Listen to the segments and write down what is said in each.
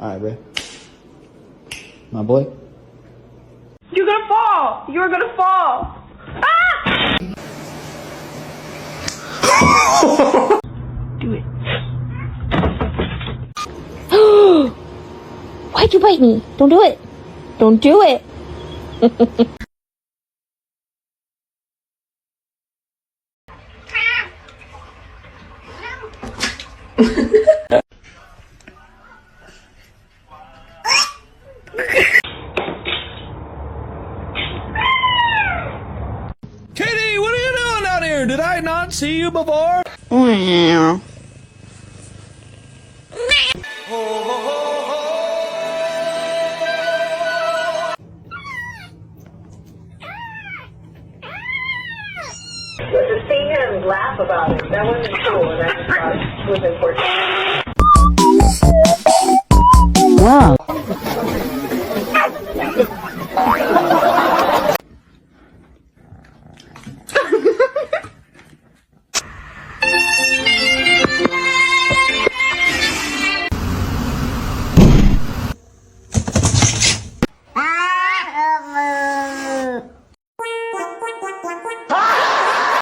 Alright, bro. My boy. You're gonna fall! You're gonna fall! Ah! Do it. Why'd you bite me? Don't do it. Don't do it. Kitty, what are you doing out here? Did I not see you before? To see him laugh about it, that wasn't cool, and I just thought it was important. Wow.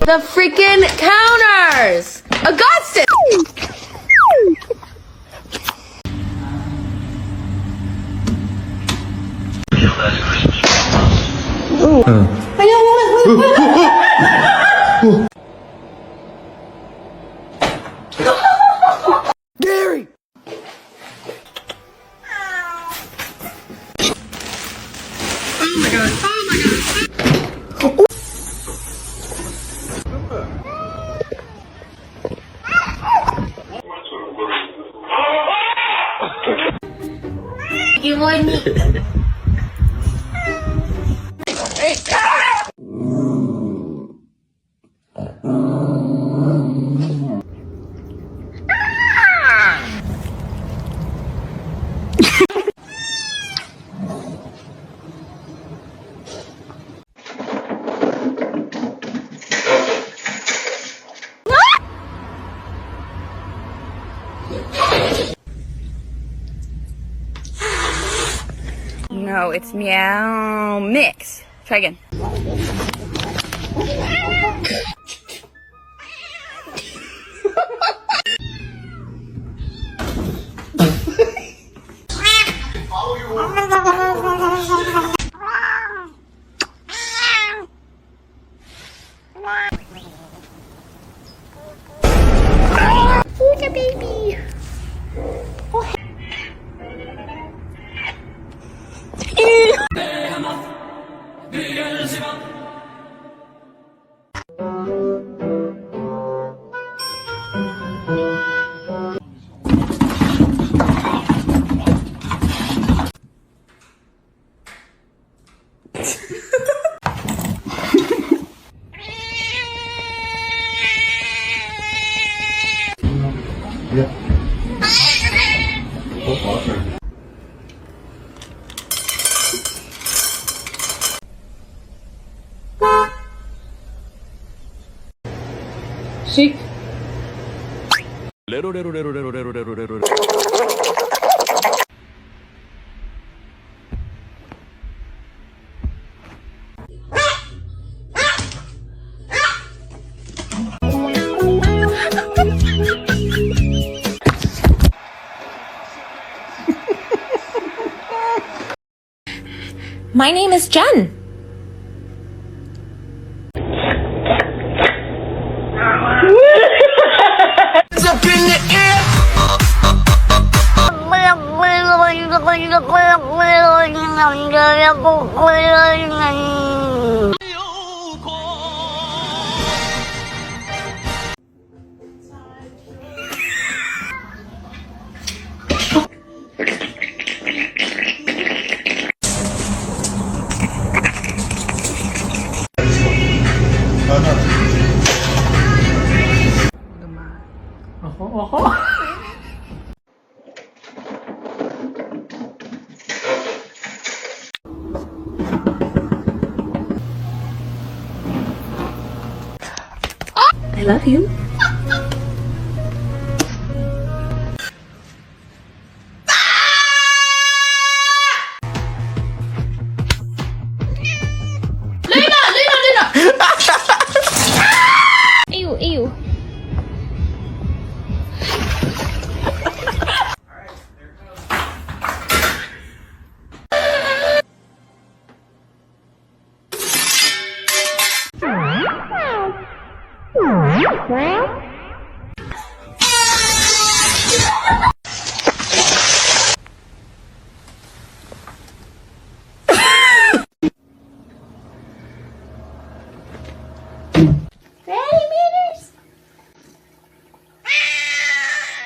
The freaking counters! Augustus! Gary! Oh my god, oh my god! You wouldn't. No, it's meow mix. Try again. Look at baby. Yeah. Chic. My name is Jen. It's up in the air! love you. Ew, ew.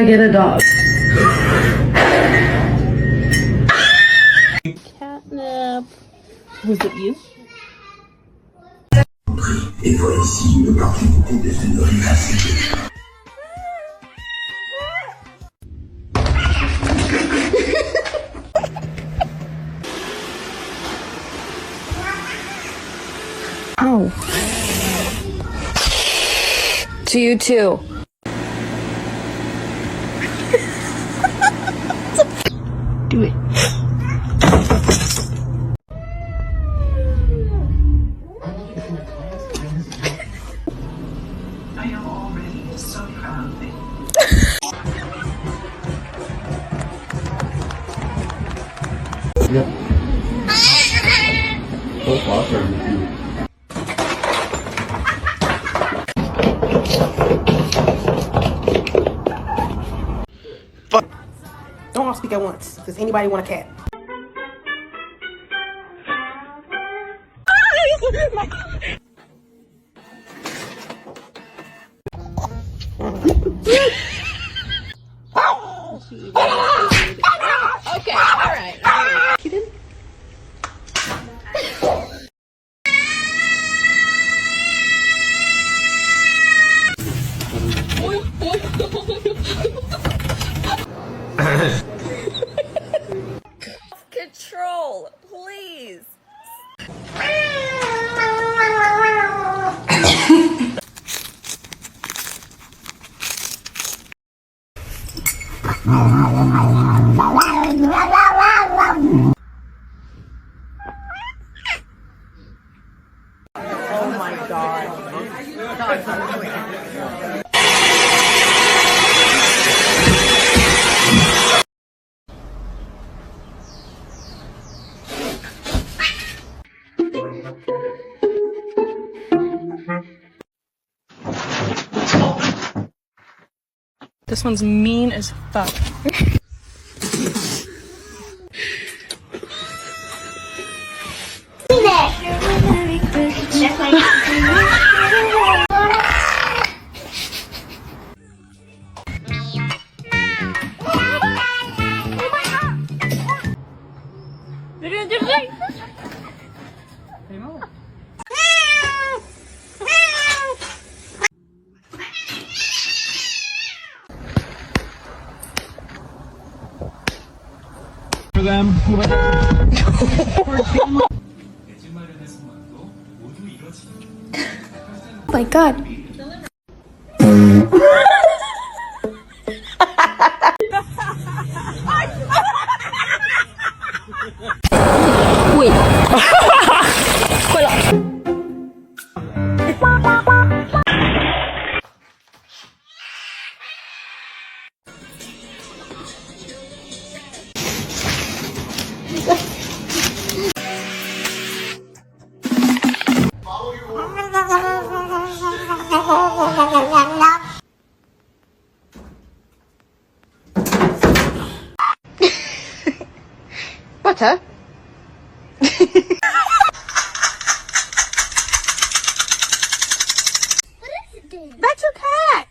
Get a dog. Catnip. Was it you? Et voici une opportunité de se nourrir assez. Oh. To you too. Do it. I am already so proud of you. Yep. So far from you. Don't all speak at once. Does anybody want a cat? Okay, alright. She did. Control, please. Oh my god. This one's mean as fuck. For them. Oh my god. Wait. Butter? That's your cat!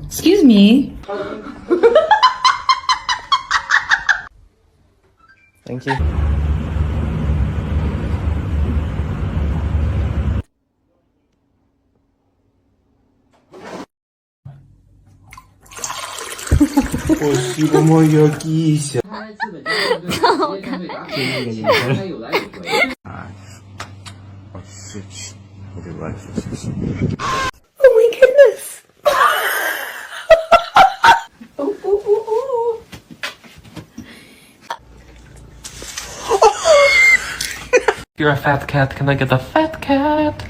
Excuse me. Thank you. Спасибо, моя кися. Oh my goodness. You're a fat cat. Can I get a fat cat?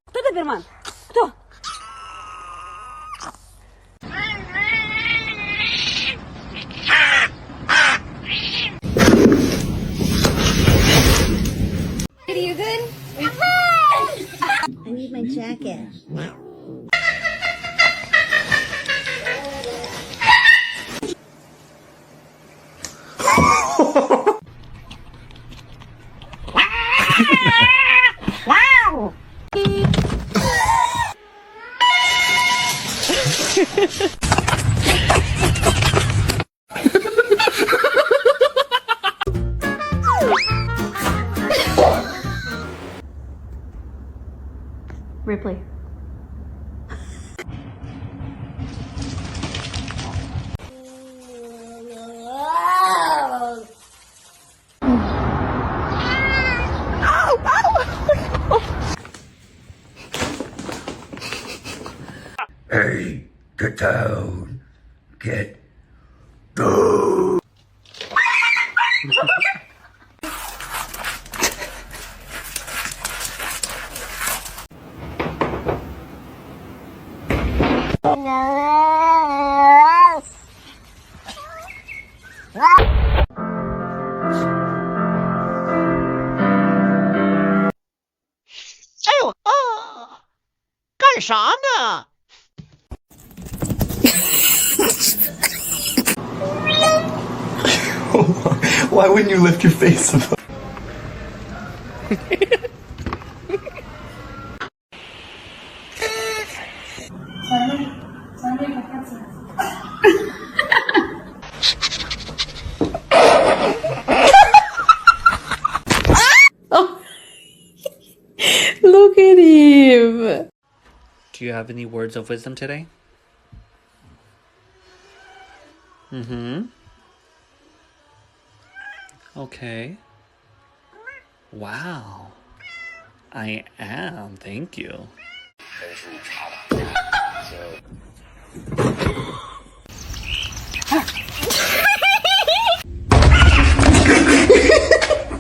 Кто доберман? Кто? Are you good? I need my jacket. Ripley. Hey, get down. Get down. Why wouldn't you lift your face above? Look at him. Do you have any words of wisdom today? Mm-hmm. Okay. Wow. I am. Thank you.